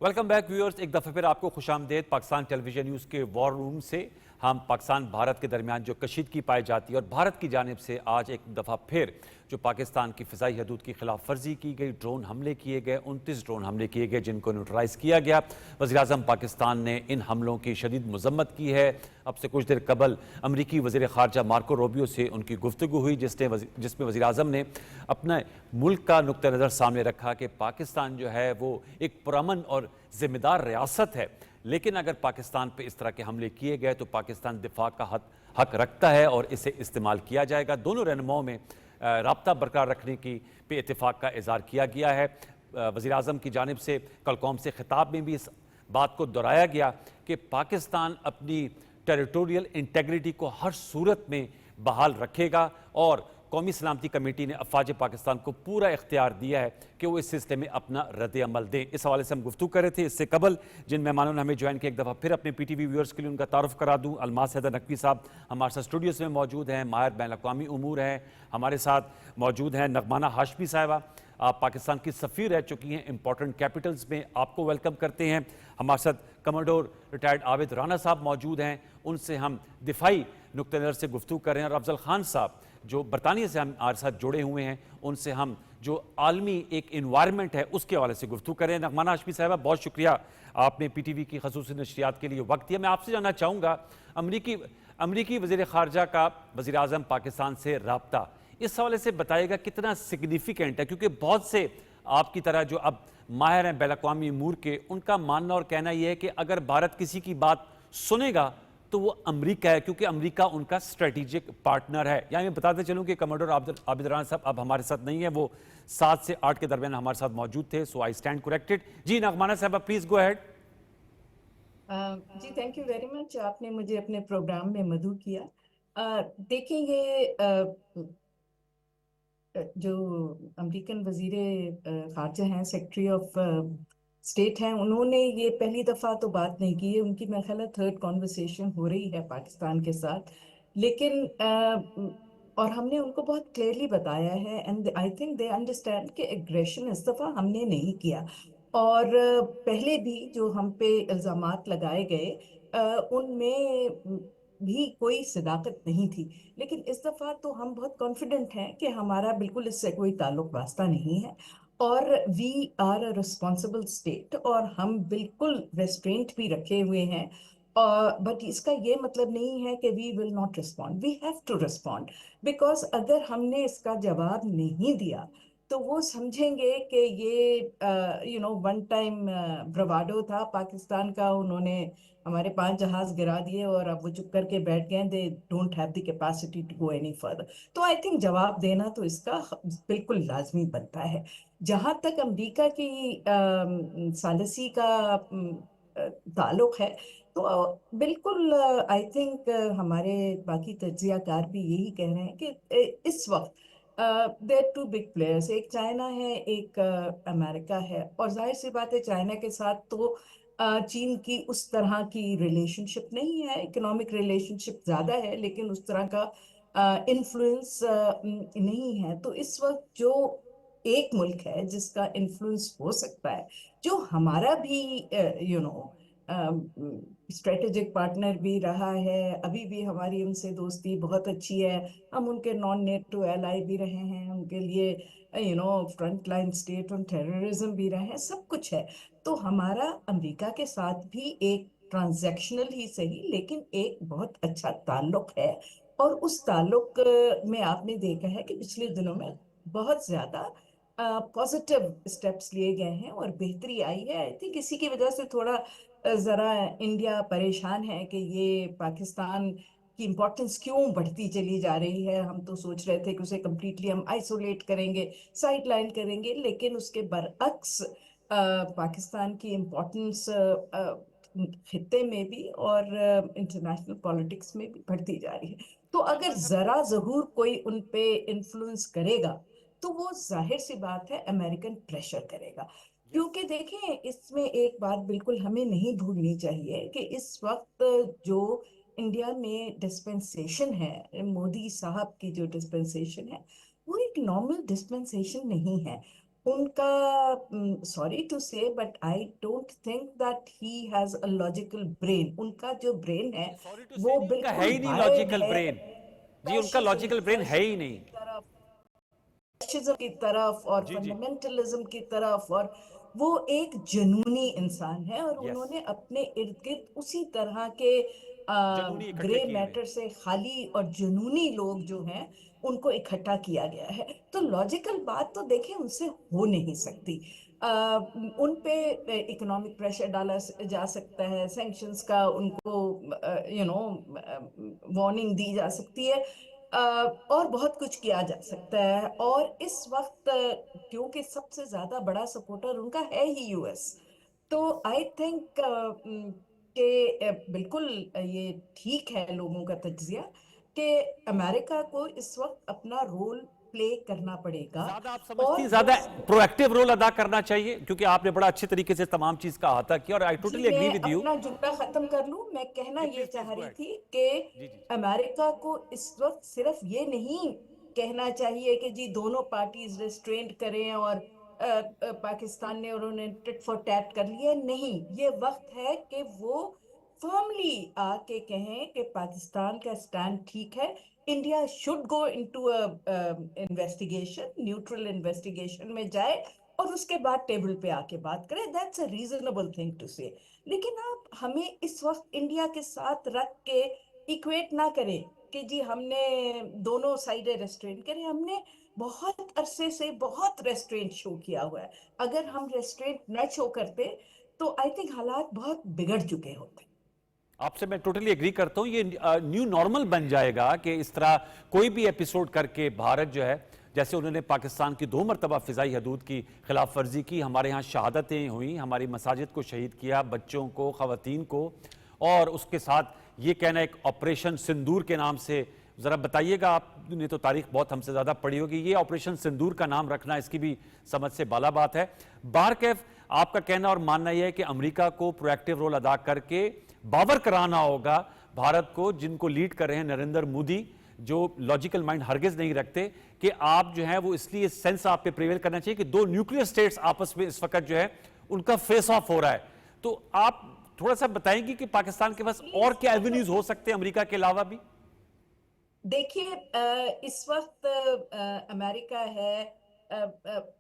Welcome back viewers. एक दफ़ा फिर आपको खुश आमदेद पाकिस्तान टेलीविजन न्यूज़ के वॉर रूम से। हम पाकिस्तान भारत के दरमियान जो कशीदगी पाई जाती है और भारत की जानिब से आज एक दफ़ा फिर जो पाकिस्तान की फ़िज़ाई हदूद की खिलाफ वर्जी की गई, ड्रोन हमले किए गए, 29 ड्रोन हमले किए गए जिनको न्यूट्रलाइज़ किया गया। वज़ीर-ए-आज़म पाकिस्तान ने इन हमलों की शदीद मज़म्मत की है। अब से कुछ देर कबल अमरीकी वज़ीर ख़ारजा मार्को रूबियो से उनकी गुफ्तगू हुई जिसमें वज़ीर-ए-आज़म ने अपने मुल्क का नुक्ता नज़र सामने रखा कि पाकिस्तान जो है वो एक पुरअमन और ज़िम्मेदार रियासत है, लेकिन अगर पाकिस्तान पे इस तरह के हमले किए गए तो पाकिस्तान दिफा का हक रखता है और इसे इस्तेमाल किया जाएगा। दोनों रहनुमाओं में राब्ता बरकरार रखने की पे इत्तेफाक का इज़हार किया गया है। वज़ीर-ए-आज़म की जानिब से कल कौम से खिताब में भी इस बात को दोहराया गया कि पाकिस्तान अपनी टेरिटोरियल इंटेग्रिटी को हर सूरत में बहाल रखेगा और कौमी सलामती कमेटी ने अफवाज पाकिस्तान को पूरा इख्तियार दिया है कि वो इस सिलसिले में अपना रद्द अमल दें। इस हवाले से हम गुफ्तगू कर रहे थे। इससे कबल जिन मेहमानों ने हमें ज्वाइन किया, एक दफ़ा फिर अपने PTV व्यूअर्स के लिए उनका तारुफ करा दूँ। अलमास हैदर नकवी साहब हमारे साथ स्टूडियोज़ में मौजूद हैं, माहिर बैन अक़वामी उमूर हैं। हमारे साथ मौजूद हैं नगमाना हाशमी साहिबा, आप पाकिस्तान की सफ़ीर रह चुकी हैं इंपॉर्टेंट कैपिटल्स में, आपको वेलकम करते हैं। हमारे साथ कमांडोर रिटायर्ड आबिद राना साहब मौजूद हैं, उनसे हम दिफाई नुक्ते नज़र से गुफ्तगू कर रहे हैं। और अफजल खान साहब जो बरतानिया से हमारे साथ जुड़े हुए हैं, उनसे हम जो आलमी एक इन्वायरमेंट है उसके हवाले से गुफ्तगू करें। नगमाना हाशमी साहिबा, बहुत शुक्रिया आपने PTV की खसूसी नशरियात के लिए वक्त दिया। मैं आपसे जानना चाहूँगा, अमरीकी वज़ीर ख़ारजा का वज़ीर-ए-आज़म पाकिस्तान से राब्ता, इस हवाले से बताइएगा कितना सिग्निफिकेंट है, क्योंकि बहुत से आपकी तरह जो अब माहिर हैं बैन अक़वामी उमूर के, उनका मानना और कहना यह है कि अगर भारत किसी की बात सुनेगा तो वो अमेरिका है, क्योंकि अमेरिका उनका स्ट्रेटेजिक पार्टनर है। यहाँ मैं बताते चलूँ कि कमांडर आबिद राना साहब अब हमारे साथ नहीं है, वो 7 से 8 के दरमियान हमारे साथ मौजूद थे, सो आई स्टैंड करेक्टेड। जी नगमाना साहब, प्लीज गो अहेड। जी थैंक यू वेरी मच, आपने मुझे अपने प्रोग्राम में मदऊ किया। देखिए ये जो अमेरिकन वजीर खारजा हैं, सेक्रेटरी ऑफ स्टेट हैं, उन्होंने ये पहली दफ़ा तो बात नहीं की है, उनकी मेरा ख्याल है थर्ड कॉन्वर्सेशन हो रही है पाकिस्तान के साथ। लेकिन और हमने उनको बहुत क्लियरली बताया है and I think they understand कि एग्रेशन इस दफ़ा हमने नहीं किया। और पहले भी जो हम पे इल्ज़ामात लगाए गए उनमें भी कोई सदाकत नहीं थी। लेकिन इस दफा तो हम बहुत कॉन्फिडेंट हैं कि हमारा बिल्कुल इससे कोई ताल्लुक वास्ता नहीं है और we are a responsible state और हम बिल्कुल रेस्ट्रेंट भी रखे हुए हैं। बट इसका ये मतलब नहीं है कि we will not respond, we have to respond. Because अगर हमने इसका जवाब नहीं दिया तो वो समझेंगे कि ये वन टाइम ब्रवाडो था पाकिस्तान का, उन्होंने हमारे 5 जहाज गिरा दिए और अब वो चुप करके बैठ गए, they don't have the capacity to go any further. तो आई थिंक जवाब देना तो इसका बिल्कुल लाजमी बनता है। जहां तक अमेरिका की सालिसी का ताल्लुक है, तो बिल्कुल आई थिंक हमारे बाकी तज्जियाकार भी यही कह रहे हैं कि इस वक्त देयर टू बिग प्लेयर्स, एक चाइना है, एक अमेरिका है। और जाहिर सी बात है चाइना के साथ तो चीन की उस तरह की रिलेशनशिप नहीं है, इकोनॉमिक रिलेशनशिप ज्यादा है लेकिन उस तरह का इन्फ्लुएंस नहीं है। तो इस वक्त जो एक मुल्क है जिसका इन्फ्लुएंस हो सकता है, जो हमारा भी स्ट्रेटेजिक पार्टनर भी रहा है, अभी भी हमारी उनसे दोस्ती बहुत अच्छी है, हम उनके नॉन नेटो एलाई भी रहे हैं, उनके लिए front line state on terrorism भी रहे हैं, सब कुछ है। तो हमारा अमेरिका के साथ भी एक ट्रांजैक्शनल ही सही लेकिन एक बहुत अच्छा ताल्लुक है। और उस ताल्लुक में आपने देखा है कि पिछले दिनों में बहुत ज्यादा पॉजिटिव स्टेप्स लिए गए हैं और बेहतरी आई है। आई थिंक इसी की वजह से थोड़ा जरा इंडिया परेशान है कि ये पाकिस्तान की इम्पोर्टेंस क्यों बढ़ती चली जा रही है। हम तो सोच रहे थे कि उसे कम्प्लीटली हम आइसोलेट करेंगे, साइड लाइन करेंगे, लेकिन उसके बरअक्स पाकिस्तान की इम्पोर्टेंस खित्ते में भी और इंटरनेशनल पॉलिटिक्स में भी बढ़ती जा रही है। तो अगर जरा जरूर कोई उन पे इन्फ्लुएंस करेगा तो वो जाहिर सी बात है अमेरिकन प्रेशर करेगा। क्योंकि देखें, इसमें एक बात बिल्कुल हमें नहीं भूलनी चाहिए कि इस वक्त जो इंडिया में डिस्पेंसेशन है, मोदी साहब की जो डिस्पेंसेशन है, वो एक नॉर्मल डिस्पेंसेशन नहीं है। उनका, सॉरी टू से, but I don't think that he has a logical brain. उनका जो ब्रेन है सॉरी टू से वो नहीं, उनका है बिल्कुल ही नहीं वायर्ड लॉजिकल है ब्रेन। जी, उनका फैशिज्म लॉजिकल ब्रेन है ही नहीं। की तरफ, फैशिज्म की तरफ और जी जी। फंडामेंटलिज्म की तरफ. और वो एक जुनूनी इंसान है और यस। उन्होंने अपने इर्द गिर्द उसी तरह के जुनूनी इकट्ठे ग्रे किए हुए हैं। मैटर से खाली और जुनूनी लोग जो हैं उनको इकट्ठा किया गया है. तो लॉजिकल बात तो देखें उनसे हो नहीं सकती. उन पे इकोनॉमिक प्रेशर डाला जा सकता है, सैंक्शंस का उनको वार्निंग दी जा सकती है, और बहुत कुछ किया जा सकता है. और इस वक्त क्योंकि सबसे ज्यादा बड़ा सपोर्टर उनका है ही यूएस, तो आई थिंक कि बिल्कुल ये ठीक है लोगों का तज्जिया कि अमेरिका को इस वक्त अपना रोल प्ले करना पड़ेगा. ज्यादा आप समझती और हैं, वो, ज्यादा प्रोएक्टिव रोल अदा करना चाहिए, क्योंकि आपने बड़ा अच्छे तरीके से तमाम चीज का अहाता किया और आई जी टोटली एग्री मैं विद यू। अपना जुमला खत्म कर लूं. मैं कहना जी ये प्लीज प्लीज चाह गो रही अहेड। थी कि जी जी। अमेरिका को इस वक्त सिर्फ ये नहीं कहना चाहिए कि जी दोनों पार्टीज रेस्ट्रेंट करें और पाकिस्तान ने और उन्होंने टिट फॉर टैट कर लिया. नहीं, ये वक्त है कि वो फर्मली आके कहें कि पाकिस्तान का स्टैंड ठीक है. India should go into investigation, neutral investigation में जाए और उसके बाद टेबल पे आके बात करें. That's a reasonable thing to say. लेकिन आप हमें इस वक्त इंडिया के साथ रख के इक्वेट ना करें कि जी हमने दोनों साइडें रेस्ट्रेंट करें. हमने बहुत अरसे से बहुत रेस्ट्रेंट शो किया हुआ है. अगर हम रेस्ट्रेंट न शो करते तो आई थिंक हालात बहुत बिगड़ चुके होते. आपसे मैं टोटली एग्री करता हूं, ये न्यू नॉर्मल बन जाएगा कि इस तरह कोई भी एपिसोड करके भारत जो है, जैसे उन्होंने पाकिस्तान की 2 मरतबा फिजाई हदूद की खिलाफ वर्जी की, हमारे यहाँ शहादतें हुई, हमारी मसाजिद को शहीद किया, बच्चों को, खवातीन को, और उसके साथ ये कहना एक ऑपरेशन सिंदूर के नाम से, ज़रा बताइएगा, आपने तो तारीख बहुत हमसे ज़्यादा पढ़ी होगी, ये ऑपरेशन सिंदूर का नाम रखना इसकी भी समझ से बाला बात है। बारकैफ आपका कहना और मानना यह है कि अमेरिका को प्रोएक्टिव रोल अदा करके बावर कराना होगा भारत को, जिनको लीड कर रहे हैं नरेंद्र मोदी, जो लॉजिकल माइंड हरगिज नहीं रखते, कि आप जो है वो, इसलिए सेंस आप पे प्रिवेल करना चाहिए कि दो न्यूक्लियर स्टेट्स आपस में इस वक्त जो है उनका फेस ऑफ हो रहा है। तो आप थोड़ा सा बताएंगे कि पाकिस्तान के पास और क्या एवेन्यूज हो सकते हैं अमेरिका के अलावा भी? देखिए, इस वक्त अमेरिका है,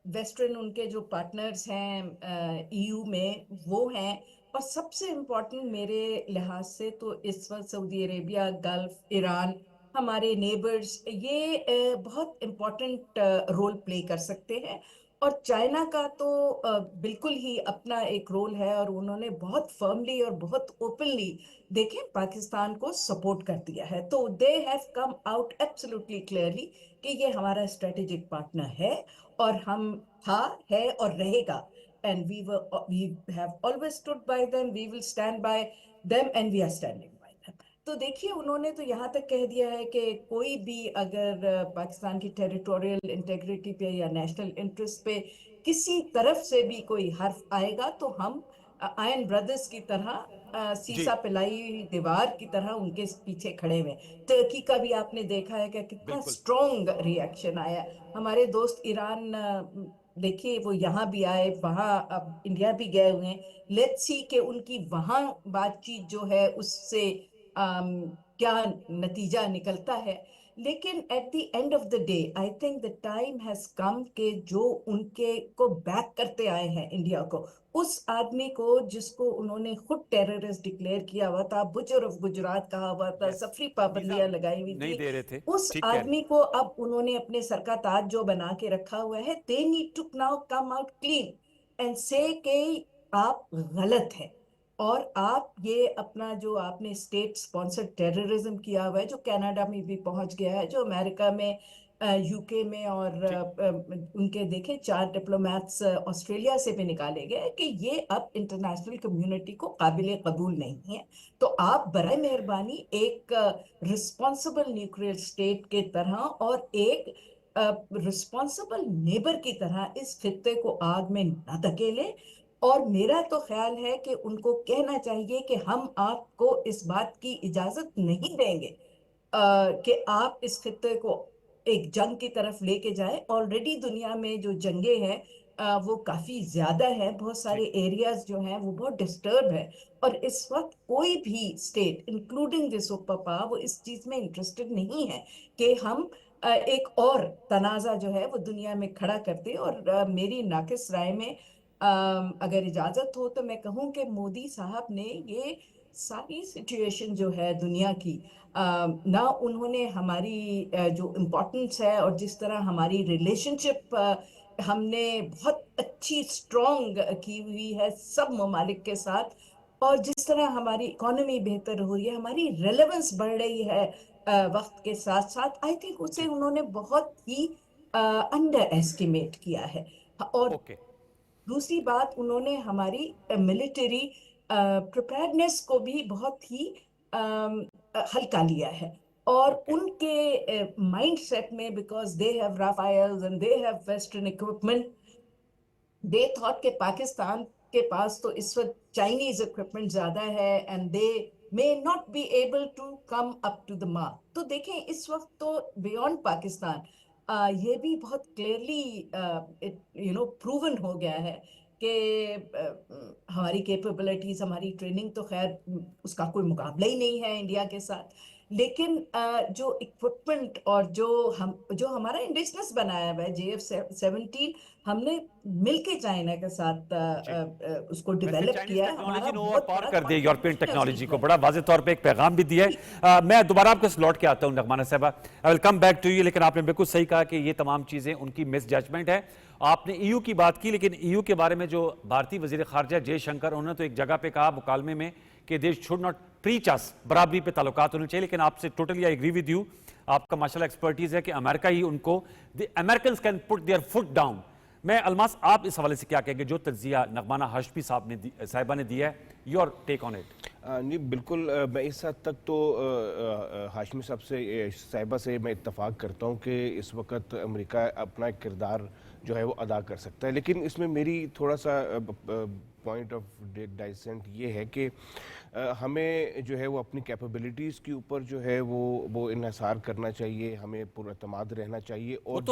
वेस्टर्न उनके जो पार्टनर्स हैं ईयू में वो हैं, और सबसे इम्पोर्टेंट मेरे लिहाज से तो इस वक्त सऊदी अरेबिया, गल्फ, ईरान, हमारे नेबर्स, ये बहुत इम्पोर्टेंट रोल प्ले कर सकते हैं. और चाइना का तो बिल्कुल ही अपना एक रोल है और उन्होंने बहुत फर्मली और बहुत ओपनली देखें पाकिस्तान को सपोर्ट कर दिया है. तो they have come out absolutely clearly कि ये हमारा स्ट्रेटेजिक पार्टनर है और हम था, है और रहेगा. And we have always stood by them, we will stand by them and we are standing by them. तो देखिए उन्होंने तो यहाँ तक कह दिया है कि कोई भी अगर पाकिस्तान की टेरिटोरियल इंटेग्रिटी पे या नेशनल इंटरेस्ट पे किसी तरफ से भी कोई हर्फ आएगा तो हम आयन ब्रदर्स की तरह, जी सीसा पिलाई दीवार की तरह उनके पीछे खड़े हुए. टर्की का भी आपने देखा है कि कितना बिल्कुल। स्ट्रॉन्ग रिएक्शन आया. हमारे दोस्त ईरान, देखिए वो यहाँ भी आए, वहाँ अब इंडिया भी गए हुए हैं. लेट्स सी कि उनकी वहाँ बातचीत जो है उससे क्या नतीजा निकलता है. लेकिन at the end of the day I think the time has come के जो उनके को बैक करते आए हैं इंडिया को, उस आदमी को जिसको उन्होंने खुद टेररिस्ट डिक्लेयर किया हुआ था, बुचर ऑफ गुजरात कहा हुआ था, यस। सफरी वीजा पाबंदियां लगाई हुई नहीं थी, दे रहे थे। उस ठीक कह रहे आदमी को अब उन्होंने अपने सर का ताज जो बना के रखा हुआ है, they need to now come out clean and say कि आप गलत हैं. और आप ये अपना जो आपने स्टेट स्पॉन्सर्ड टेररिज्म किया हुआ है जो कनाडा में भी पहुंच गया है, जो अमेरिका में, यूके में, और ठीक। उनके देखें 4 डिप्लोमेट्स ऑस्ट्रेलिया से भी निकाले गए, कि ये अब इंटरनेशनल कम्युनिटी को काबिल कबूल नहीं है. तो आप बराए मेहरबानी एक रिस्पॉन्सिबल न्यूक्लियर स्टेट के तरह और एक रिस्पॉन्सिबल नेबर की तरह इस खित्ते को आग में न धकेलें. और मेरा तो ख्याल है कि उनको कहना चाहिए कि हम आपको इस बात की इजाजत नहीं देंगे कि आप इस खित्ते को एक जंग की तरफ लेके जाए. ऑलरेडी दुनिया में जो जंगे हैं وہ کافی زیادہ ہے. بہت سارے ایریاز جو ہیں وہ بہت ڈسٹرب ہے, اور اس وقت کوئی بھی state including the super power وہ اس چیز میں انٹرسٹڈ نہیں ہے کہ ہم ایک اور تنازع جو ہے وہ دنیا میں کھڑا کرتے. اور میری ناقص رائے میں اگر اجازت ہو تو میں کہوں کہ مودی صاحب نے یہ ساری سچویشن جو ہے دنیا کی, نہ انہوں نے ہماری جو امپورٹنس ہے اور جس طرح ہماری ریلیشن شپ ہم نے بہت اچھی اسٹرانگ کی ہوئی ہے سب ممالک کے ساتھ, اور جس طرح ہماری اکانومی بہتر ہو رہی ہے, ہماری ریلیونس بڑھ رہی ہے وقت کے ساتھ ساتھ, آئی تھنک اسے انہوں نے بہت ہی انڈر ایسٹیمیٹ کیا ہے. اور اوکے. دوسری بات, انہوں نے ہماری ملٹری پریپیئرنیس کو بھی بہت ہی ہلکا لیا ہے. اور ان کے مائنڈ سیٹ میں, because they have Rafales and they have western equipment, they thought کہ پاکستان کے پاس تو اس وقت چائنیز اکوپمنٹ زیادہ ہے and they may not be able to come up to the mark. تو دیکھیں اس وقت تو بیونڈ پاکستان یہ بھی بہت کلیئرلی پروون ہو گیا ہے کہ ہماری کیپیبلٹیز, ہماری ٹریننگ تو خیر اس کا کوئی مقابلہ ہی نہیں ہے انڈیا کے ساتھ, لیکن جو اکوپمنٹ اور جو ہمارا انڈیجنس بنایا ہوا ہے JF-17 ہم نے مل کے چائنا کے ساتھ اس کو ویسے ڈیولپ چائنیز کیا ہے. ٹیکنالوجی ہمارا نے اوور بہت پاور بڑا کر دیا یورپین contribution ہے اس ٹیکنالوجی چیز کو, میں. بڑا واضح طور پہ ایک پیغام بھی دیا ہے. میں دوبارہ آپ کے لوٹ کے آتا ہوں نغمہ صاحبہ, آئی ول کم بیک ٹو یو, لیکن آپ نے بالکل صحیح کہا کہ یہ تمام چیزیں ان کی مس ججمنٹ ہے. آپ نے ای یو کی بات کی, لیکن ای یو کے بارے میں جو بھارتی وزیر خارجہ جے شنکر, انہوں نے تو ایک جگہ پہ کہا مکالمے میں کہ دے شوڈ ناٹ پریچ اس, برابری پہ تعلقات ہونے چاہیے. لیکن آپ سے totally I agree with you, آپ کا ماشاء اللہ ایکسپرٹیز ہے کہ امریکہ ہی ان کو, the Americans can put their foot down. میں الماس, آپ اس حوالے سے کیا کہیں گے جو تجزیہ نغمانہ ہاشمی صاحبہ نے دیا ہے, یور ٹیک آن اٹ؟ نہیں بالکل, میں اس حد تک تو ہاشمی صاحبہ سے میں اتفاق کرتا ہوں کہ اس وقت امریکہ اپنا ایک کردار جو ہے وہ ادا کر سکتا ہے, لیکن اس میں میری تھوڑا سا پوائنٹ آف ڈائسنٹ یہ ہے کہ ہمیں جو ہے وہ اپنی کیپیبلٹیز کے اوپر جو ہے وہ انحصار کرنا چاہیے, ہمیں پر اعتماد رہنا چاہیے. اور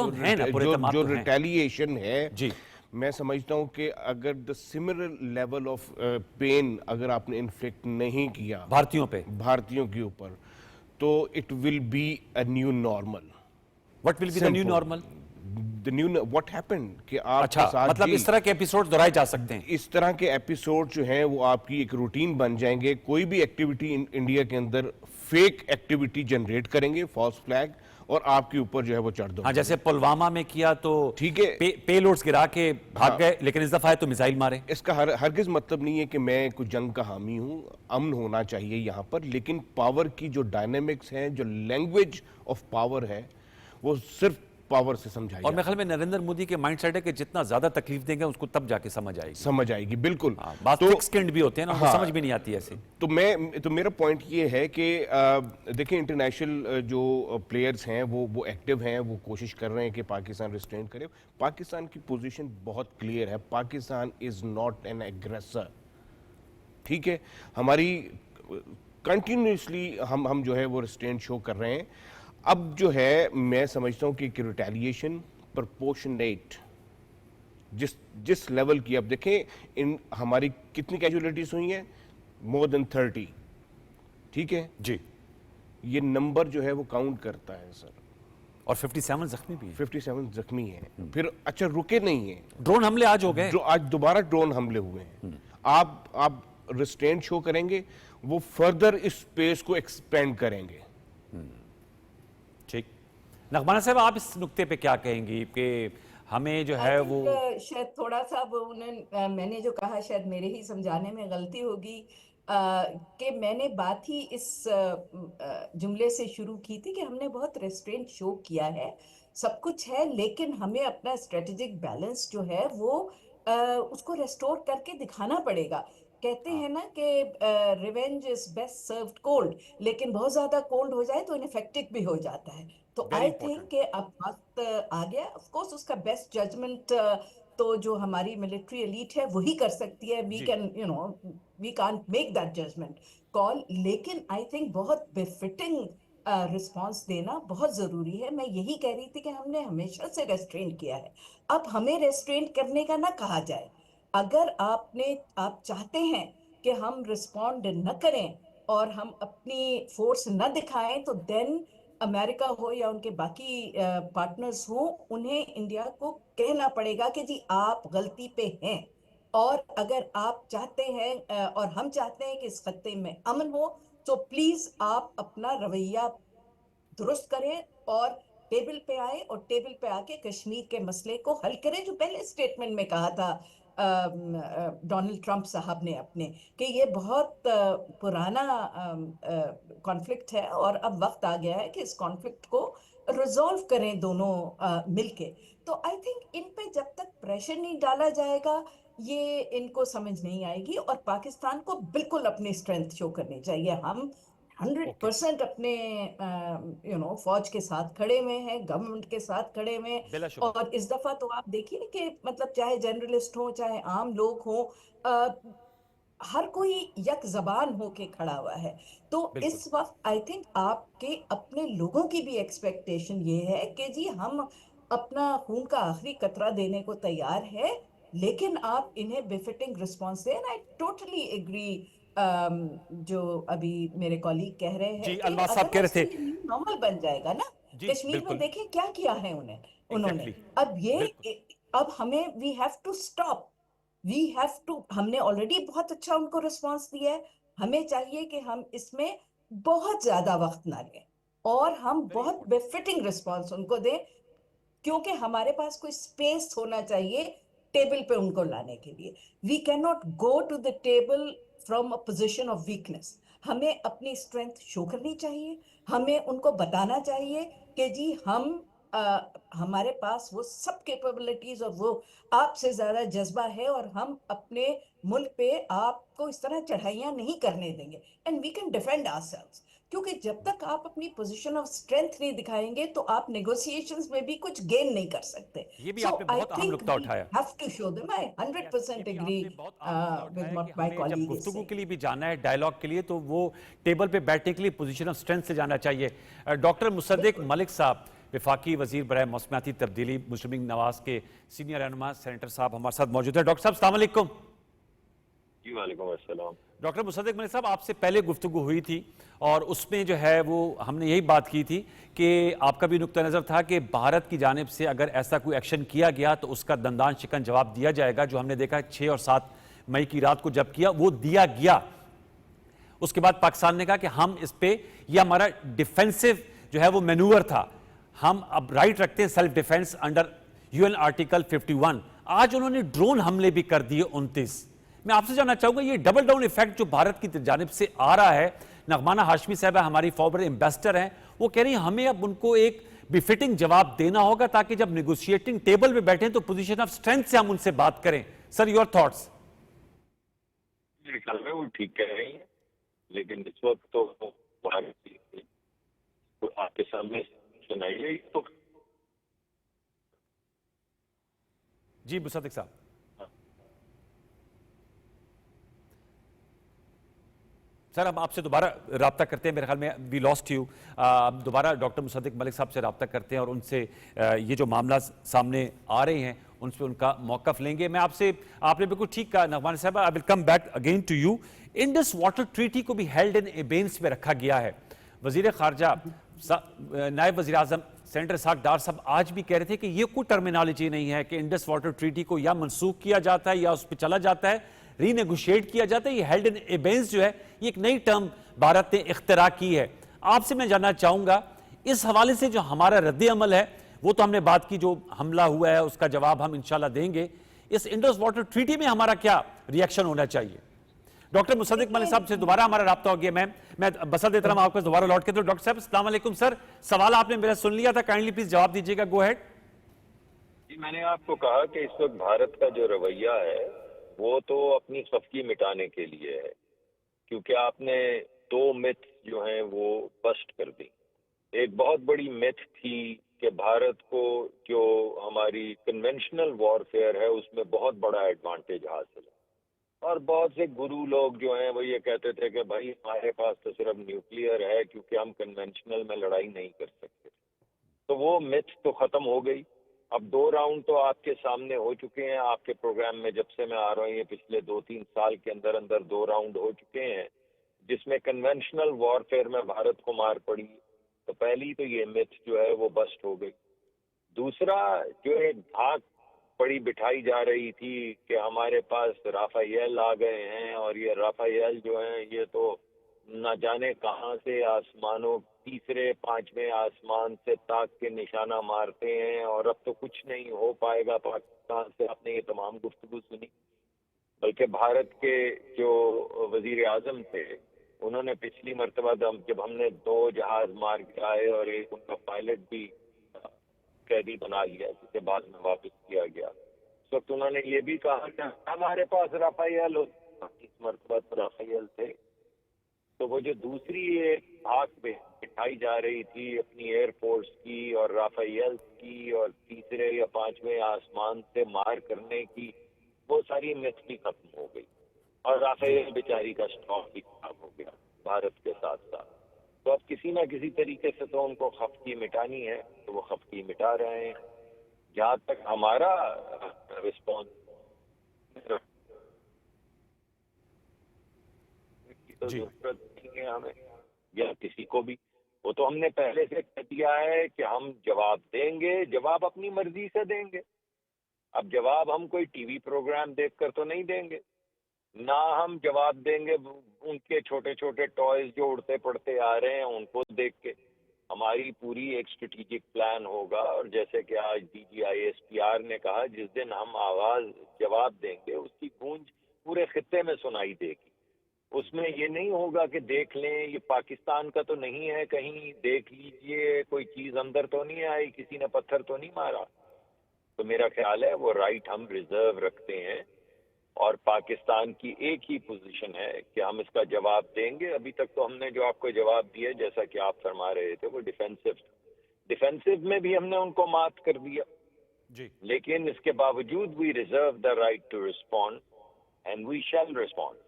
جو ریٹیلیشن ہے, میں سمجھتا ہوں کہ اگر the similar level of pain اگر آپ نے انفلیکٹ نہیں کیا بھارتیوں کے اوپر, تو it will be a new normal. What will be the new normal? What happened کہ آپ کے ساتھ مطلب اس طرح کے ایپیسوڈ دہرائے جا سکتے ہیں, اس طرح کے ایپیسوڈ جو ہیں وہ آپ کی ایک روٹین بن جائیں گے. کوئی بھی ایکٹیویٹی انڈیا کے اندر فیک ایکٹیویٹی جنریٹ کریں گے, فالس فلیگ, اور آپ کے اوپر جو ہے وہ چڑھ دو. ہاں جیسے پلوامہ میں کیا تو ٹھیک ہے, پے لوڈز گرا کے بھاگ گئے, لیکن اس دفعہ تو میزائل مارے. اس کا ہرگز مطلب نہیں ہے کہ میں کوئی جنگ کا حامی ہوں, امن ہونا چاہیے یہاں پر, لیکن پاور کی جو ڈائنامکس ہیں, جو لینگویج آف پاور ہے, وہ صرف پاور سے سمجھائی. اور میرے خیال میں نریندر مودی کے مائنڈ سیٹ ہے کہ جتنا زیادہ تکلیف دیں گے اس کو تب جا کے سمجھ آئے گی. بالکل. بات تھک سکنڈ بھی ہوتے ہیں نا, سمجھ بھی نہیں آتی ایسے. تو میرا پوائنٹ یہ ہے کہ دیکھیں انٹرنیشنل جو پلیئرز ہیں وہ ایکٹیو ہیں, وہ کوشش کر رہے ہیں کہ پاکستان ریسٹرین کرے. پاکستان کی پوزیشن بہت کلیئر ہے, پاکستان از ناٹ این ایگریسر. ٹھیک ہے, ہماری کنٹینیوسلی ہم جو ہے وہ ریسٹرین شو کر رہے ہیں. اب جو ہے میں سمجھتا ہوں کہ ریٹیلیشن پرپورشنیٹ جس لیول کی, اب دیکھیں ہماری کتنی کیجولیٹیز ہوئی ہیں, مور دین 30. ٹھیک ہے جی, یہ نمبر جو ہے وہ کاؤنٹ کرتا ہے سر. اور 57 زخمی بھی ہیں. 57 زخمی ہیں. پھر اچھا رکے نہیں ہیں, ڈرون حملے آج ہو گئے, آج دوبارہ ڈرون حملے ہوئے ہیں. آپ ریسٹرینٹ شو کریں گے, وہ فردر اس اسپیس کو ایکسپینڈ کریں گے. ٹھیک. نغمانہ صاحب, آپ اس نقطے پہ کیا کہیں گی کہ ہمیں جو ہے وہ شاید تھوڑا سا میں نے جو کہا شاید میرے ہی سمجھانے میں غلطی ہوگی, کہ میں نے بات ہی اس جملے سے شروع کی تھی کہ ہم نے بہت ریسٹرینٹ شو کیا ہے, سب کچھ ہے, لیکن ہمیں اپنا اسٹریٹجک بیلنس جو ہے وہ اس کو ریسٹور کر کے دکھانا پڑے گا. کہتے ہیں نا کہ revenge is best served cold, لیکن بہت زیادہ کولڈ ہو جائے تو انفیکٹڈ بھی ہو جاتا ہے. تو آئی تھنک کہ اب وقت آ گیا. آف کورس اس کا بیسٹ ججمنٹ تو جو ہماری ملٹری ایلیٹ ہے وہی کر سکتی ہے. We can't make that judgement call, لیکن آئی تھنک بہت بefitting रिस्पांस देना बहुत ज़रूरी है। मैं यही कह रही थी कि हमने हमेशा से रेस्ट्रेंट किया है, अब हमें रेस्ट्रेंट करने का ना कहा जाए। अगर आप चाहते हैं कि हम रिस्पॉन्ड न करें और हम अपनी फोर्स न दिखाएं, तो देन अमेरिका हो या उनके बाकी पार्टनर्स हो, उन्हें इंडिया को कहना पड़ेगा कि जी आप गलती पे हैं। और अगर आप चाहते हैं और हम चाहते हैं कि इस खत्ते में अमन हो, तो प्लीज आप अपना रवैया दुरुस्त करें और टेबल पे आए और टेबल पे आके कश्मीर के मसले को हल करें, जो पहले स्टेटमेंट में कहा था डोनाल्ड ट्रंप साहब ने अपने, कि ये बहुत पुराना कॉन्फ्लिक्ट है और अब वक्त आ गया है कि इस कॉन्फ्लिक्ट को रिजॉल्व करें दोनों मिलके। तो आई थिंक इन पे जब तक प्रेशर नहीं डाला जाएगा, ये इनको समझ नहीं आएगी। और पाकिस्तान को बिल्कुल अपनी स्ट्रेंथ शो करनी चाहिए। हम ओके, 100% अपने फौज के साथ खड़े हुए हैं, गवर्नमेंट के साथ खड़े हुए हैं। बिला शुबा। और इस दफा तो आप देखिए कि मतलब चाहे जर्नलिस्ट हो चाहे आम लोग हो, हर कोई यक जबान होके खड़ा हुआ है। तो बिल्कुल। इस वक्त आई थिंक आपके अपने लोगों की भी एक्सपेक्टेशन ये है कि जी हम अपना खून का आखिरी कतरा देने को तैयार है, लेकिन आप इन्हें बिफिटिंग रिस्पॉन्स दें। आई टोटली एग्री जो अभी मेरे कॉलीग कह रहे हैं जी, कि अलवाज साहब कह अदरवाइज रहे तो थे। ये न्यू नॉर्मल बन जाएगा ना। जी, कश्मीर में बिल्कुल। देखें क्या किया है उन्होंने। एग्जैक्टली। अब बिल्कुल। अब हमें we have to stop, we have to. हमने ऑलरेडी बहुत अच्छा उनको रिस्पांस दिया है, हमें चाहिए कि हम इसमें बहुत ज्यादा वक्त ना लें और हम वेरी बहुत इंपॉर्टेंट। बेफिटिंग रिस्पांस उनको दें, क्योंकि हमारे पास कोई स्पेस होना चाहिए टेबल पे उनको लाने के लिए। We can not go to the table from a position of weakness. हमें अपनी स्ट्रेंथ शो करनी चाहिए, हमें उनको बताना चाहिए कि जी हमारे पास वो सब कैपेबिलिटीज और वो आपसे ज्यादा जज्बा है, और हम अपने मुल्क पे आपको इस तरह चढ़ाइयां नहीं करने देंगे, and we can defend ourselves. क्योंकि जब तक आप अपनी पोजीशन ऑफ स्ट्रेंथ नहीं दिखाएंगे, तो आप नेगोशिएशंस में भी कुछ गेन नहीं कर सकते। ये भी सो आपने आई बहुत अहम थिंक नुक्ता वी उठाया। Have to show them. I yes, ये 100% भी एग्री आपने बहुत अहम मुद्दा विद उठाया कि व्हाट माय हमें जब कॉलीग इज गुफ्तगू सेइंग। के लिए भी जाना है, डायलॉग के लिए, तो वो टेबल पे बैठने के लिए पोजीशन ऑफ स्ट्रेंथ से जाना चाहिए। डॉक्टर मुसद्दिक बिल्कुल। मलिक साहब, वफाकी वजीर बराए मौसमियाती तब्दीली, मुस्लिम लीग नवाज के सीनियर रहनुमा सेनेटर साहब हमारे साथ मौजूद है। डॉक्टर साहब अस्सलाम वालेकुम। जी वालेकुम अस्सलाम। डॉक्टर मुसद्दिक मलिक साहब, आपसे पहले गुफ्तगू हुई थी और उसमें जो है वो हमने यही बात की थी कि आपका भी नुक्ता नज़र था कि भारत की जानिब से अगर ऐसा कोई एक्शन किया गया तो उसका दंदान शिकन जवाब दिया जाएगा। जो हमने देखा 6 और 7 मई की रात को जब किया वो दिया गया। उसके बाद पाकिस्तान ने कहा कि हम इस पे, ये हमारा डिफेंसिव जो है वो मैनूवर था, हम अब राइट रखते हैं self defence under UN article 51। आज उन्होंने ड्रोन हमले भी कर दिए 29। मैं आपसे जानना चाहूंगा ये डबल डाउन इफेक्ट जो भारत की जानिब से आ रहा है, नगमाना हाशमी साहब हमारी फॉरवर्ड एम्बेसडर हैं, वो कह रही हैं हमें अब उनको एक बिफिटिंग जवाब देना होगा ताकि जब निगोशिएटिंग टेबल पे बैठे तो पोजीशन ऑफ स्ट्रेंथ से हम उनसे बात करें। Sir, your thoughts. मेरे ख्याल में वो ठीक कह रही हैं, लेकिन इस वक्त तो भारत की तो आपके सामने सुनाइए तो। जी मुसद्दिक साहब। सर, हम आपसे दोबारा रब्ता करते हैं, मेरे ख्याल में वी लॉस्ट यू। दोबारा डॉक्टर मुसद्दिक मलिक साहब से रब्ता करते हैं और उनसे ये जो मामला सामने आ रहे हैं उन पर उनका मौक़िफ़ लेंगे। मैं आपसे, आपने बिल्कुल ठीक कहा नगमान साहब, I will come back again to you. Indus water treaty को भी हेल्ड इन एबेंस में रखा गया है। वज़ीर ख़ारजा नायब वज़ीर आज़म सेनेटर इसहाक़ डार साहब आज भी कह रहे थे कि ये कोई टर्मिनोलॉजी नहीं है कि इंडस वाटर ट्रीटी को या मनसूख किया जाता है या उस पर चला जाता है, रीनेगोशिएट किया जाता है। ये हेल्ड इन एबेंस जो है ये एक नई टर्म भारत ने इख्तिरा की है। आपसे मैं जानना चाहूँगा इस हवाले से जो हमारा रद्द अमल है, वो तो हमने बात की, जो हमला हुआ है उसका जवाब हम इंशाल्लाह देंगे। इस इंडस वाटर ट्रीटी में हमारा क्या रिएक्शन होना चाहिए? डॉक्टर मुसद्दिक मलिक साहब से दोबारा हमारा राब्ता हो गया। मैं बसर देता हूं आपको दोबारा लौट के। तो डॉक्टर साहब अस्सलाम वालेकुम। सर, सवाल आपने मेरा सुन लिया था, काइंडली प्लीज जवाब दीजिएगा। गो हेड। जी, मैंने आपको कहा कि इस वक्त भारत का जो रवैया है वो तो अपनी खफगी मिटाने के लिए है, क्योंकि आपने 2 मिथ जो हैं वो बस्ट कर दी। एक बहुत बड़ी मिथ थी कि भारत को जो हमारी कन्वेंशनल वॉरफेयर है उसमें बहुत बड़ा एडवांटेज हासिल है। اور بہت سے گرو لوگ جو ہیں وہ یہ کہتے تھے کہ بھائی ہمارے پاس تو صرف نیوکلیئر ہے کیونکہ ہم کنونشنل میں لڑائی نہیں کر سکتے. تو وہ متھ تو ختم ہو گئی. اب 2 راؤنڈ تو آپ کے سامنے ہو چکے ہیں. آپ کے پروگرام میں جب سے میں آ رہا ہوں یہ پچھلے 2-3 سال کے اندر 2 راؤنڈ ہو چکے ہیں جس میں کنونشنل وار فیئر میں بھارت کو مار پڑی. تو پہلی تو یہ متھ جو ہے وہ بسٹ ہو گئی. دوسرا جو ایک بھاگ پڑی بٹھائی جا رہی تھی کہ ہمارے پاس رافائیل آ گئے ہیں اور یہ رافائیل جو ہیں یہ تو نہ جانے کہاں سے آسمانوں 3رے 5ویں آسمان سے طاق کے نشانہ مارتے ہیں اور اب تو کچھ نہیں ہو پائے گا پاکستان سے. آپ نے یہ تمام گفتگو سنی. بلکہ بھارت کے جو وزیر اعظم تھے انہوں نے پچھلی مرتبہ جب ہم نے 2 جہاز مار کے آئے اور ایک ان کا پائلٹ بھی قیدی بنا لیا جسے بعد میں واپس کیا گیا, اس وقت انہوں نے یہ بھی کہا کہ ہمارے پاس رافائیل اس مرتبہ تو رافائیل تھے. تو وہ جو دوسری ایک بھاگ پہ بٹھائی جا رہی تھی اپنی ایئر فورس کی اور رافائیل کی اور 3رے یا 5ویں آسمان سے مار کرنے کی, وہ ساری متھ بھی ختم ہو گئی. اور رافائیل بیچاری کا اسٹاک بھی خراب ہو گیا بھارت کے ساتھ ساتھ. تو اب کسی نہ کسی طریقے سے تو ان کو خفکی مٹانی ہے تو وہ خفکی مٹا رہے ہیں. جہاں تک ہمارا رسپانس کی تو ضرورت نہیں ہے ہمیں یا کسی کو بھی. وہ تو ہم نے پہلے سے کہہ دیا ہے کہ ہم جواب دیں گے. جواب اپنی مرضی سے دیں گے. اب جواب ہم کوئی ٹی وی پروگرام دیکھ کر تو نہیں دیں گے, نہ ہم جواب دیں گے ان کے چھوٹے چھوٹے ٹوائز جو اڑتے پڑتے آ رہے ہیں ان کو دیکھ کے. ہماری پوری ایک اسٹریٹجک پلان ہوگا اور جیسے کہ آج DGISPR نے کہا جس دن ہم آواز جواب دیں گے اس کی گونج پورے خطے میں سنائی دے گی. اس میں یہ نہیں ہوگا کہ دیکھ لیں یہ پاکستان کا تو نہیں ہے کہیں دیکھ لیجئے کوئی چیز اندر تو نہیں آئی, کسی نے پتھر تو نہیں مارا. تو میرا خیال ہے وہ رائٹ ہم ریزرو رکھتے ہیں اور پاکستان کی ایک ہی پوزیشن ہے کہ ہم اس کا جواب دیں گے. ابھی تک تو ہم نے جو آپ کو جواب دیا جیسا کہ آپ فرما رہے تھے وہ ڈیفینسو میں بھی ہم نے ان کو مات کر دیا جی. لیکن اس کے باوجود we reserve the right to respond and we shall respond.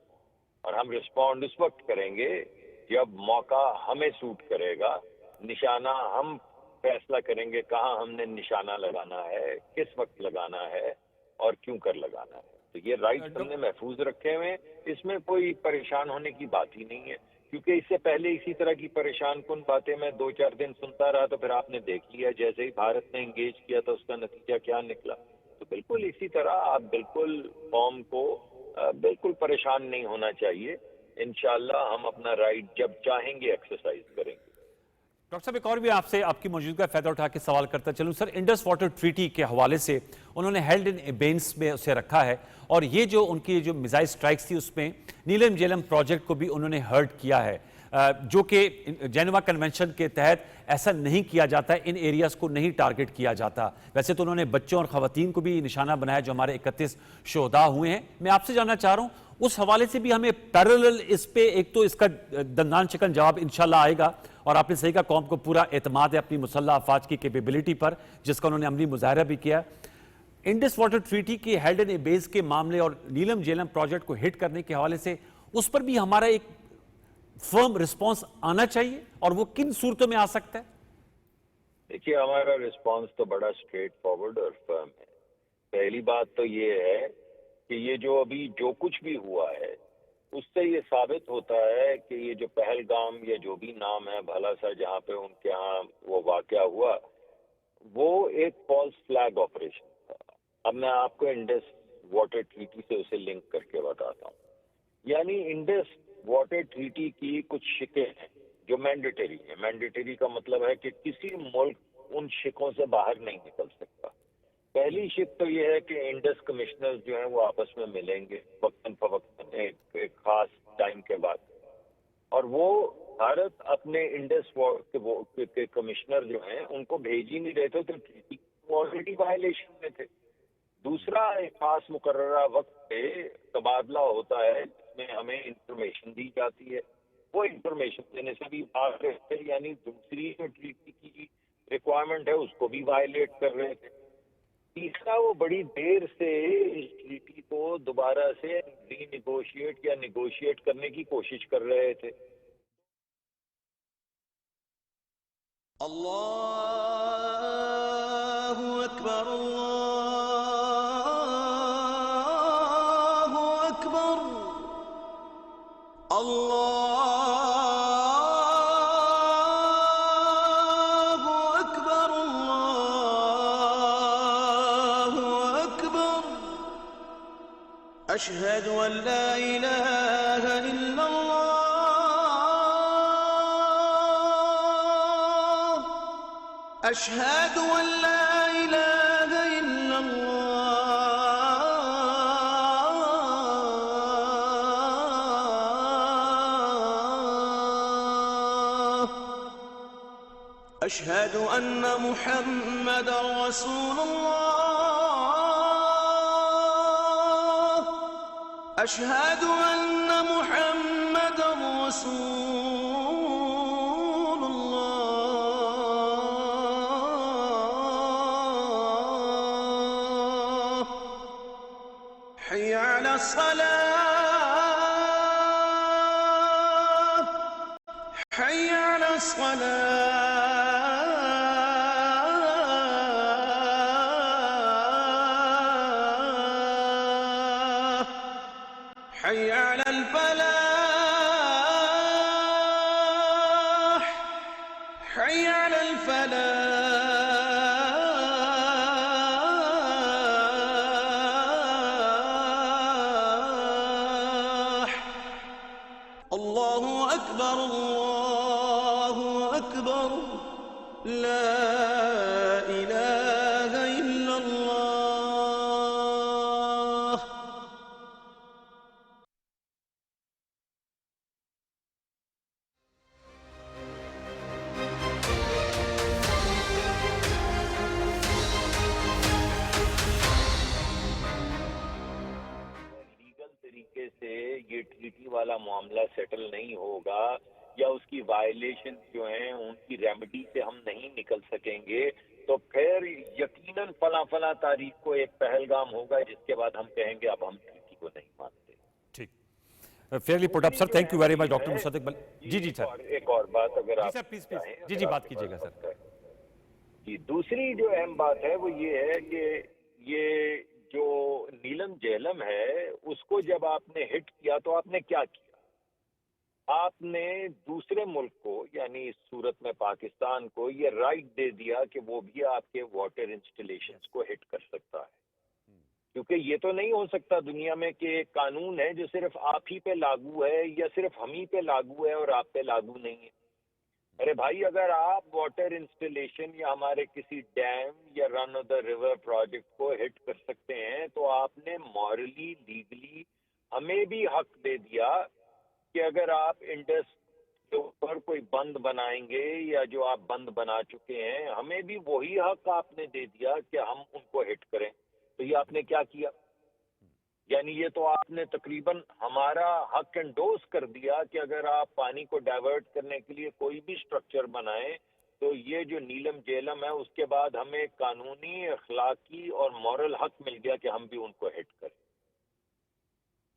اور ہم ریسپونڈ اس وقت کریں گے جب موقع ہمیں سوٹ کرے گا. نشانہ ہم فیصلہ کریں گے کہاں ہم نے نشانہ لگانا ہے, کس وقت لگانا ہے اور کیوں کر لگانا ہے. تو یہ رائٹ ہم نے محفوظ رکھے ہوئے. اس میں کوئی پریشان ہونے کی بات ہی نہیں ہے کیونکہ اس سے پہلے اسی طرح کی پریشان کن باتیں میں 2-4 دن سنتا رہا تو پھر آپ نے دیکھ لیا جیسے ہی بھارت نے انگیج کیا تو اس کا نتیجہ کیا نکلا. تو بالکل اسی طرح آپ بالکل قوم کو بالکل پریشان نہیں ہونا چاہیے. انشاءاللہ ہم اپنا رائٹ جب چاہیں گے ایکسرسائز کریں گے. ڈاکٹر صاحب ایک اور بھی آپ سے آپ کی موجودگی فائدہ اٹھا کے سوال کرتا چلوں سر. انڈس واٹر ٹریٹی کے حوالے سے انہوں نے ہیلڈ ان ایبینس میں اسے رکھا ہے اور یہ جو ان کی جو میزائل سٹرائکس تھی اس میں نیلم جیلم پروجیکٹ کو بھی انہوں نے ہرٹ کیا ہے جو کہ جینوا کنونشن کے تحت ایسا نہیں کیا جاتا, ان ایریاز کو نہیں ٹارگٹ کیا جاتا. ویسے تو انہوں نے بچوں اور خواتین کو بھی نشانہ بنایا جو ہمارے 31 شہداء ہوئے ہیں. میں آپ سے جاننا چاہ رہا ہوں اس حوالے سے بھی ہمیں پیرالل اس پہ ایک تو اس کا دندان چکن جواب انشاءاللہ آئے گا اور آپ نے صحیح کہا قوم کو پورا اعتماد ہے اپنی مسلح افواج کی کیپیبلٹی پر جس کا انہوں نے عملی مظاہرہ بھی کیا. انڈس واٹر ٹریٹی کی ہیلڈ ان ایبینس کے معاملے اور نیلم جیلم پروجیکٹ کو ہٹ کرنے کے حوالے سے اس پر بھی ہمارا ایک فرم رسپانس آنا چاہیے اور وہ کن صورتوں میں آ سکتا ہے؟ دیکھیے ہمارا رسپانس تو بڑا اسٹریٹ فارورڈ اور فرم ہے. پہلی بات تو یہ ہے کہ یہ جو ابھی جو کچھ بھی ہوا ہے اس سے یہ ثابت ہوتا ہے کہ یہ جو پہلگام یا جو بھی نام ہے بھلا سا جہاں پہ ان کے ہاں وہ واقعہ ہوا وہ ایک فالس فلیگ آپریشن تھا. اب میں آپ کو انڈس واٹر ٹریٹی سے اسے لنک کر کے بتاتا ہوں. یعنی انڈس واٹر ٹریٹی کی کچھ شکیں ہیں جو مینڈیٹری ہیں. مینڈیٹری کا مطلب ہے کہ کسی ملک ان شکوں سے باہر نہیں نکل سکتا. پہلی شک تو یہ ہے کہ انڈس کمشنر جو ہیں وہ آپس میں ملیں گے وقتاً فوقتاً ایک خاص ٹائم کے بعد, اور وہ بھارت اپنے انڈس کے کمشنر جو ہیں ان کو بھیج ہی نہیں رہے تھے تو ٹریٹی آلریڈی وائلیشن میں تھے. دوسرا ایک خاص مقررہ وقت پہ تبادلہ ہوتا ہے جس میں ہمیں انفارمیشن دی جاتی ہے. وہ انفارمیشن دینے سے بھی بھاگ رہے تھے, یعنی دوسری جو ٹریٹی کی ریکوائرمنٹ ہے اس کو بھی وائلیٹ کر رہے تھے. तीसरा, वो बड़ी देर से इस ट्रीटी को दोबारा से रीनिगोशिएट या निगोशिएट करने की कोशिश कर रहे थे। अल्लाहु अकबर, अल्लाहु अकबर, अल्लाहु अकबर, अल्लाहु अकबर, अशहदु अन ला इलाहा इल्लल्लाह, أشهد أن لا إله إلا الله، أشهد أن محمدا رسول الله، أشهد أن محمدا رسول الله، حي على الصلاة، حي على الصلاة، حي على الفلاح، حي على الفلاح. الله أكبر، الله أكبر، لا إله إلا الله. लीगल तरीके से ये ट्रीटी वाला मामला सेटल नहीं होगा या उसकी वायलेशन जो हैं उनकी रेमेडी से हम नहीं निकल सकेंगे, तो फिर यकीनन फला तारीख को एक पहलगाम होगा जिसके बाद हम कहेंगे अब हम ट्रीटी को नहीं मानते। ठीक, fairly put up sir, thank you very much doctor Musaddiq ji जी सर, एक और बात अगर जी आप सर प्लीज प्लीज, चाहें, जी अगर जी बात आपके कीजिएगा पास सर। वक्त है। जी, दूसरी जो अहम बात है वो ये है कि ये जो नीलम जेहलम है उसको जब आपने हिट किया तो आपने क्या किया? आपने दूसरे मुल्क को यानी इस सूरत में पाकिस्तान को ये राइट दे दिया कि वो भी आपके वाटर इंस्टॉलेशंस को हिट कर सकता है, क्योंकि ये तो नहीं हो सकता दुनिया में कि एक कानून है जो सिर्फ आप ही पे लागू है या सिर्फ हम ही पे लागू है और आप पे लागू नहीं है। अरे भाई, अगर आप वाटर इंस्टॉलेशन या हमारे किसी डैम या run of the river project को हिट कर सकते हैं तो आपने मॉरली लीगली हमें भी हक दे दिया कि अगर आप इंडस के ऊपर कोई बंद बनाएंगे या जो आप बंद बना चुके हैं हमें भी वही हक आपने दे दिया कि हम उनको हिट करें। तो ये आपने क्या किया? यानी ये तो आपने तकरीबन हमारा हक एंडोर्स कर दिया कि अगर आप पानी को डाइवर्ट करने के लिए कोई भी स्ट्रक्चर बनाएं तो ये जो नीलम जेलम है उसके बाद हमें कानूनी, अखलाकी और मॉरल हक मिल गया कि हम भी उनको हिट करें।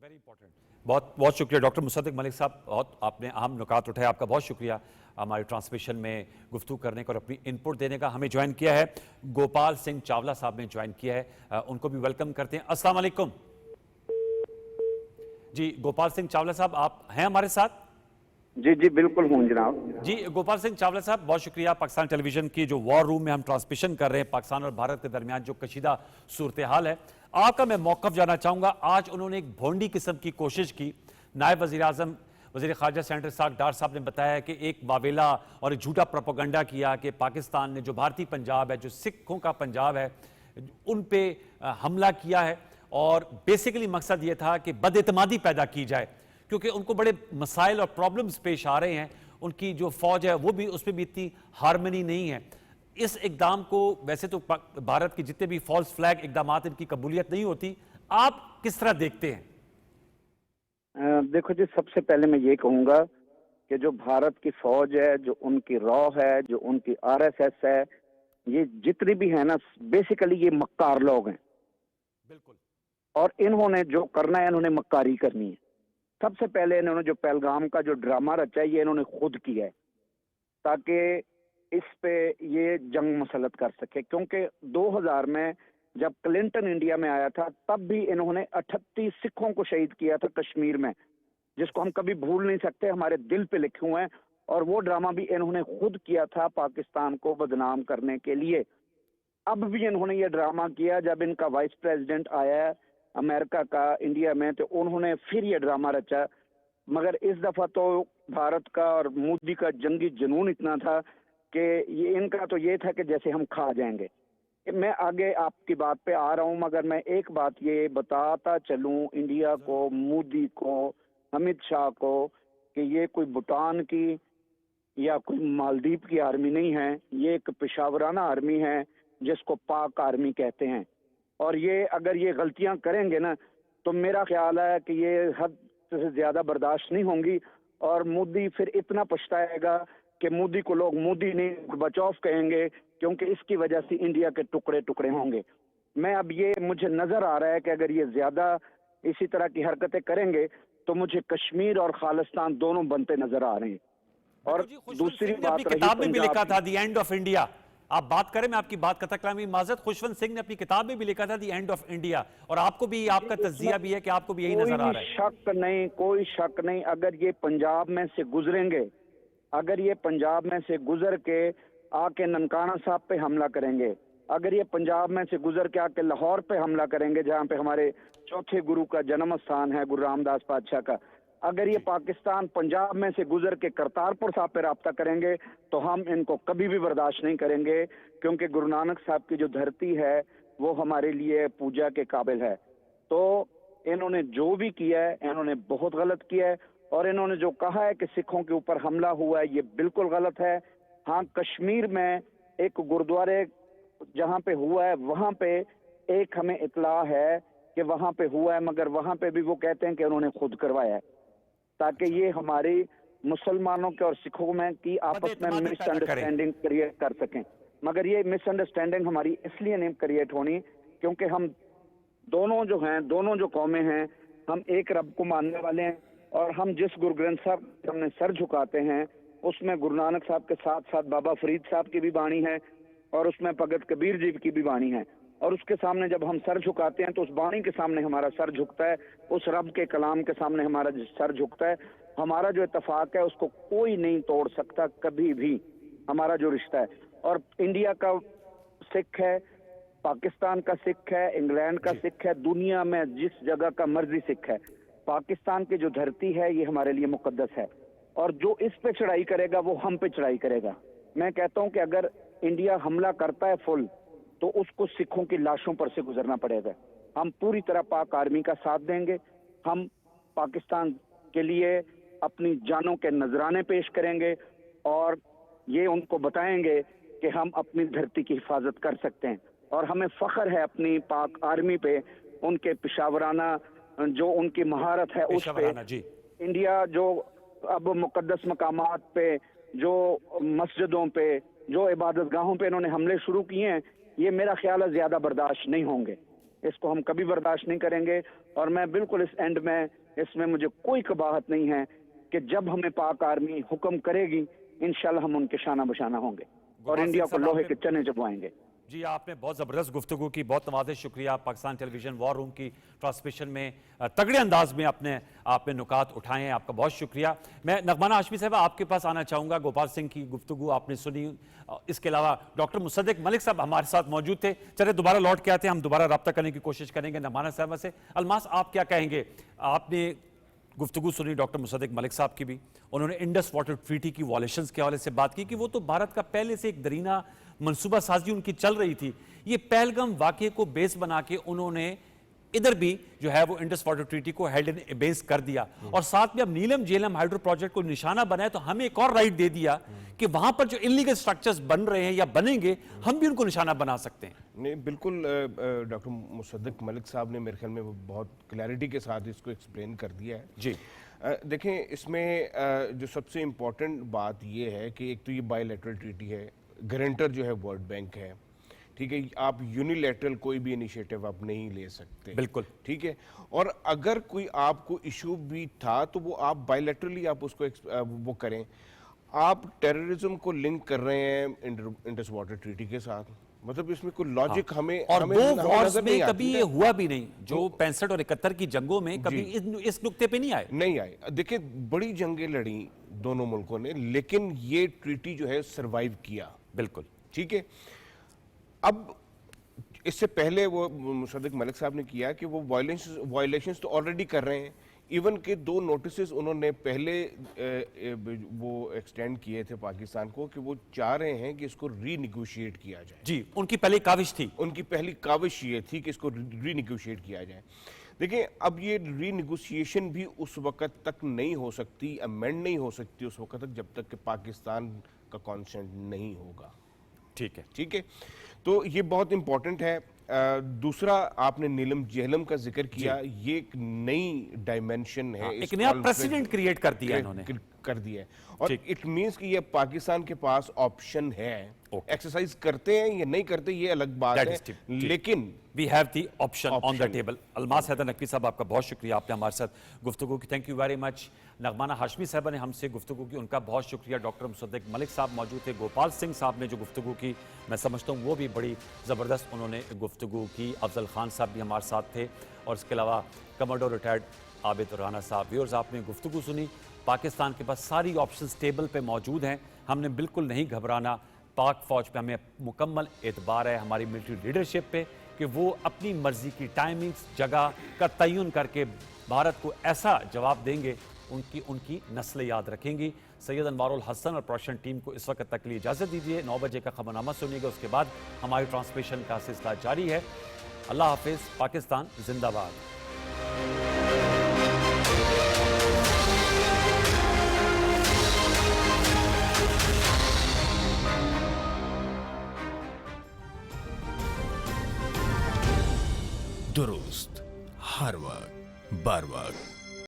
वेरी इंपॉर्टेंट, बहुत बहुत शुक्रिया डॉक्टर मुसद्दिक मलिक साहब, बहुत आपने अहम नुकात उठाए, आपका बहुत शुक्रिया हमारे ट्रांसमिशन में गुफ्तगू करने का और अपनी इनपुट देने का। हमें ज्वाइन किया है गोपाल सिंह चावला साहब ने ज्वाइन किया है, उनको भी वेलकम करते हैं। अस्सलाम वालेकुम जी, गोपाल सिंह चावला साहब आप हैं हमारे साथ? जी जी बिल्कुल हूँ जनाब। जी गोपाल सिंह चावला साहब, बहुत शुक्रिया। पाकिस्तान टेलीविजन की जो वॉर रूम में हम ट्रांसमिशन कर रहे हैं पाकिस्तान और भारत के दरमियान जो कशीदा सूरत हाल है, आपका मैं मौक़िफ़ जानना चाहूँगा। आज उन्होंने एक भोंडी किस्म की कोशिश की, नायब वज़ीर आज़म वज़ीर ख़ारजा सेनेटर साक डार साहब ने बताया कि एक वावेला और एक झूठा प्रोपेगेंडा किया कि पाकिस्तान ने जो भारतीय पंजाब है, जो सिखों का पंजाब है, उन पे हमला किया है और बेसिकली मकसद ये था कि बदएतमादी पैदा की जाए, क्योंकि उनको बड़े मसाइल और प्रॉब्लम्स पेश आ रहे हैं। उनकी जो फौज है वो भी, उसमें भी इतनी हारमनी नहीं है। इस इकदाम को, वैसे तो भारत के जितने भी फॉल्स फ्लैग इकदामात इनकी कबूलियत नहीं होती, आप किस तरह देखते हैं? देखो जी, सबसे पहले मैं ये कहूँगा कि जो भारत की फौज है, जो उनकी रॉ है, जो उनकी आरएसएस है, ये जितने भी हैं ना, बेसिकली ये मक्कार लोग हैं बिल्कुल। और इन्होंने जो करना है, इन्होंने मक्कारी करनी है। सबसे पहले इन्होंने जो पहलगाम का जो ड्रामा रचा है, ये इन्होंने खुद किया है ताकि इस पे ये जंग मसलत कर सके। क्योंकि 2000 में जब क्लिंटन इंडिया में आया था, तब भी इन्होंने 38 सिखों को शहीद किया था कश्मीर में, जिसको हम कभी भूल नहीं सकते, हमारे दिल पे लिखे हुए हैं। और वो ड्रामा भी इन्होंने खुद किया था पाकिस्तान को बदनाम करने के लिए। अब भी इन्होंने ये ड्रामा किया। जब इनका वाइस प्रेसिडेंट आया अमेरिका का इंडिया में, तो उन्होंने फिर ये ड्रामा रचा। मगर इस दफा तो भारत का और मोदी का जंगी जुनून इतना था कि ये इनका तो ये था कि जैसे हम खा जाएंगे। मैं आगे आपकी बात पे आ रहा हूँ, मगर मैं एक बात ये बताता चलूं इंडिया को, मोदी को, अमित शाह को, कि ये कोई भूटान की या कोई मालदीव की आर्मी नहीं है। ये एक पेशावराना आर्मी है जिसको पाक आर्मी कहते हैं। और ये अगर ये गलतियां करेंगे ना, तो मेरा ख्याल है कि ये हद से ज्यादा बर्दाश्त नहीं होंगी। और मोदी फिर इतना पछताएगा कि मोदी को लोग मोदी नहीं गोर्बाचोव कहेंगे, क्योंकि इसकी वजह से इंडिया के टुकड़े टुकड़े होंगे। मैं अब ये मुझे नजर आ रहा है कि अगर ये ज्यादा इसी तरह की हरकतें करेंगे तो मुझे कश्मीर और खालिस्तान दोनों बनते नजर आ रहे हैं। और जी, खुशवंत दूसरी सिंह ने अपनी बात रही किताब में भी लिखा पंजाब था द एंड ऑफ इंडिया। आप बात करें, मैं आपकी बात कथा कलामी माजरत, खुशवंत सिंह ने अपनी किताब में भी लिखा था द एंड ऑफ इंडिया, और आपको भी आपका तज्जिया भी है कि आपको भी यही नजर आ रहा है। शक नहीं, कोई शक नहीं। अगर ये पंजाब में से गुजरेंगे, अगर ये पंजाब में से गुजर के आके ननकाना साहब पे हमला करेंगे, अगर ये पंजाब में से गुजर के आके लाहौर पे हमला करेंगे, जहाँ पे हमारे चौथे गुरु का जन्म स्थान है, गुरु रामदास पातशाह का, अगर ये पाकिस्तान पंजाब में से गुजर के करतारपुर साहब पे राब्ता करेंगे, तो हम इनको कभी भी बर्दाश्त नहीं करेंगे। क्योंकि गुरु नानक साहब की जो धरती है वो हमारे लिए पूजा के काबिल है। तो इन्होंने जो भी किया है, इन्होंने बहुत गलत किया है। और इन्होंने जो कहा है कि सिखों के ऊपर हमला हुआ है, ये बिल्कुल गलत है। हाँ, कश्मीर में एक गुरुद्वारे जहाँ पे हुआ है, वहाँ पे एक हमें इतला है कि वहाँ पे हुआ है, मगर वहाँ पे भी वो कहते हैं कि उन्होंने खुद करवाया है, ताकि ये हमारी मुसलमानों के और सिखों में की आपस में मिसअंडरस्टैंडिंग क्रिएट कर सकें। मगर ये मिसअंडरस्टैंडिंग हमारी इसलिए नहीं क्रिएट होनी क्योंकि हम दोनों जो हैं, दोनों जो कौमें हैं, हम एक रब को मानने वाले हैं। और हम जिस गुरु ग्रंथ साहब के सामने सर झुकाते हैं, उसमें गुरु नानक साहब के साथ साथ बाबा फरीद साहब की भी वाणी है, और उसमें भगत कबीर जी की भी वाणी है। और उसके सामने जब हम सर झुकाते हैं तो उस वाणी के सामने हमारा सर झुकता है, उस रब के कलाम के सामने हमारा सर झुकता है। हमारा जो इत्तेफाक है उसको कोई नहीं तोड़ सकता कभी भी, हमारा जो रिश्ता है। और इंडिया का सिख है, पाकिस्तान का सिख है, इंग्लैंड का सिख है, दुनिया में जिस जगह का मर्जी सिख है, पाकिस्तान की जो धरती है ये हमारे लिए मुकद्दस है। और जो इस पे चढ़ाई करेगा वो हम पे चढ़ाई करेगा। मैं कहता हूं कि अगर इंडिया हमला करता है फुल, तो उसको सिखों की लाशों पर से गुजरना पड़ेगा। हम पूरी तरह पाक आर्मी का साथ देंगे। हम पाकिस्तान के लिए अपनी जानों के नजराने पेश करेंगे और ये उनको बताएंगे कि हम अपनी धरती की हिफाजत कर सकते हैं। और हमें फख्र है अपनी पाक आर्मी पे, उनके पेशावराना जो उनकी महारत है उस पे। इंडिया जो अब मुकद्दस मकामात पे, जो मस्जिदों पे, जो इबादत गाहों पे इन्होंने हमले शुरू किए हैं, ये मेरा ख्याल है ज्यादा बर्दाश्त नहीं होंगे। इसको हम कभी बर्दाश्त नहीं करेंगे। और मैं बिल्कुल इस एंड में, इसमें मुझे कोई कबाहत नहीं है कि जब हमें पाक आर्मी हुक्म करेगी, इंशाल्लाह हम उनके शाना बशाना होंगे और इंडिया को लोहे के चने चबवाएंगे। जी, आपने बहुत ज़बरदस्त गुफ्तगू की, बहुत नवाज़िश शुक्रिया। पाकिस्तान टेलीविज़न वॉर रूम की ट्रांसमिशन में तगड़े अंदाज में आपने नुकात उठाए हैं, आपका बहुत शुक्रिया। मैं नगमाना हाशमी साहब आपके पास आना चाहूँगा। गोपाल सिंह की गुफ्तगू आपने सुनी, इसके अलावा डॉक्टर मुसद्दिक मलिक साहब हमारे साथ मौजूद थे। चले दोबारा लौट के आते हैं, हम दोबारा रब्ता करने की कोशिश करेंगे नगमाना साहब से। अलमास, आप क्या कहेंगे? आपने गुफ्तगू सुनी डॉक्टर मुसद्दिक मलिक साहब की भी, उन्होंने इंडस वाटर ट्रीटी की वॉलेशंस के हवाले से बात की कि वो तो भारत का पहले से एक दरीना मनसूबा साजी उनकी चल रही थी। ये पहलगाम वाक़े को बेस बना के उन्होंने इधर भी जो है वो इंडस वाटर ट्रीटी को हेल्ड इन एबेंस कर दिया, और साथ में अब नीलम झेलम हाइड्रो प्रोजेक्ट को निशाना बनाया तो हमें एक और राइट दे दिया कि वहां पर जो इलीगल स्ट्रक्चर्स बन रहे हैं या बनेंगे, हम भी उनको निशाना बना सकते हैं। नहीं, बिल्कुल डॉक्टर मुसद्दिक मलिक साहब ने मेरे ख्याल में बहुत क्लैरिटी के साथ इसको एक्सप्लेन कर दिया है। जी देखें, इसमें जो सबसे इम्पोर्टेंट बात ये है कि एक तो ये बायलैटरल ट्रीटी है, गारंटर जो है वर्ल्ड बैंक है, ठीक है। आप यूनिलैटरल कोई भी इनिशिएटिव आप नहीं ले सकते, बिल्कुल। ठीक है। और अगर कोई आपको इशू भी था तो वो आप बायलैटरली आप उसको वो करें। आप टेररिज्म को लिंक कर रहे हैं इंडस वाटर ट्रीटी के साथ, मतलब इसमें कोई लॉजिक हमें और हमें वो हमें वॉर्स नजर में नहीं कभी आती ये ना। हुआ भी नहीं, जो 65 और 71 की जंगों में कभी इस नुक्ते पे नहीं आए। नहीं आए। देखिए बड़ी जंगें लड़ी दोनों मुल्कों ने, लेकिन ये ट्रीटी जो है सरवाइव किया, बिल्कुल। ठीक है। अब इससे पहले वो मुशर्रफ मलिक साहब ने किया कि वो वायलेशंस तो ऑलरेडी कर रहे हैं। इवन के 2 नोटिस उन्होंने पहले वो एक्सटेंड किए थे पाकिस्तान को कि वो चाह रहे हैं कि इसको रीनिगोशिएट किया जाए। जी, उनकी पहली काविश थी। उनकी पहली काविश ये थी कि इसको रीनिगोशिएट किया जाए। देखिए अब ये रीनिगोशिएशन भी उस वक्त तक नहीं हो सकती, अमेंड नहीं हो सकती उस वक्त तक जब तक कि पाकिस्तान का कॉन्सेंट नहीं होगा। ठीक है। ठीक है, तो ये बहुत इंपॉर्टेंट है। दूसरा आपने नीलम जहलम का जिक्र किया, ये एक नई डायमेंशन है, एक नया प्रेसिडेंट क्रिएट कर दिया इन्होंने। कर दिया है, और इट मींस कि ये पाकिस्तान के पास ऑप्शन है। एक्सरसाइज करते हैं या नहीं करते ये अलग बात है, लेकिन we have the option on the table. Almas Haider Naqvi साहब, आपका बहुत शुक्रिया, आपने हमारे साथ गुफ्तगू की। Thank you very much. नगमाना हाशमी साहब ने हमसे गुफ्तगू की, उनका बहुत शुक्रिया। डॉक्टर मुसद्दिक मलिक साहब मौजूद थे। गोपाल सिंह साहब ने जो गुफ्तगू की, मैं समझता हूँ वो भी बड़ी ज़बरदस्त उन्होंने गुफ्तगू की। अफजल खान साहब भी हमारे साथ थे, और इसके अलावा कमांडो रिटायर्ड आबिद राना साहब। व्यूअर्स, आपने गुफ्तगू सुनी। पाकिस्तान के पास सारी ऑप्शंस टेबल पे मौजूद हैं। हमने बिल्कुल नहीं घबराना। पाक फ़ौज पे हमें मुकम्मल एतबार है, हमारी मिलिट्री लीडरशिप पे, कि वो अपनी मर्ज़ी की टाइमिंग्स, जगह का तयन करके भारत को ऐसा जवाब देंगे, उनकी नस्लें याद रखेंगी। सैयद अनवारुल हसन और प्रोडक्शन टीम को इस वक्त तक के लिए इजाज़त दीजिए। 9 बजे का खबरनामा सुनिएगा, उसके बाद हमारी ट्रांसमिशन का सिलसिला जारी है। अल्लाह हाफिज़। पाकिस्तान जिंदाबाद। दुरुस्त हर वक्त बर वक्त।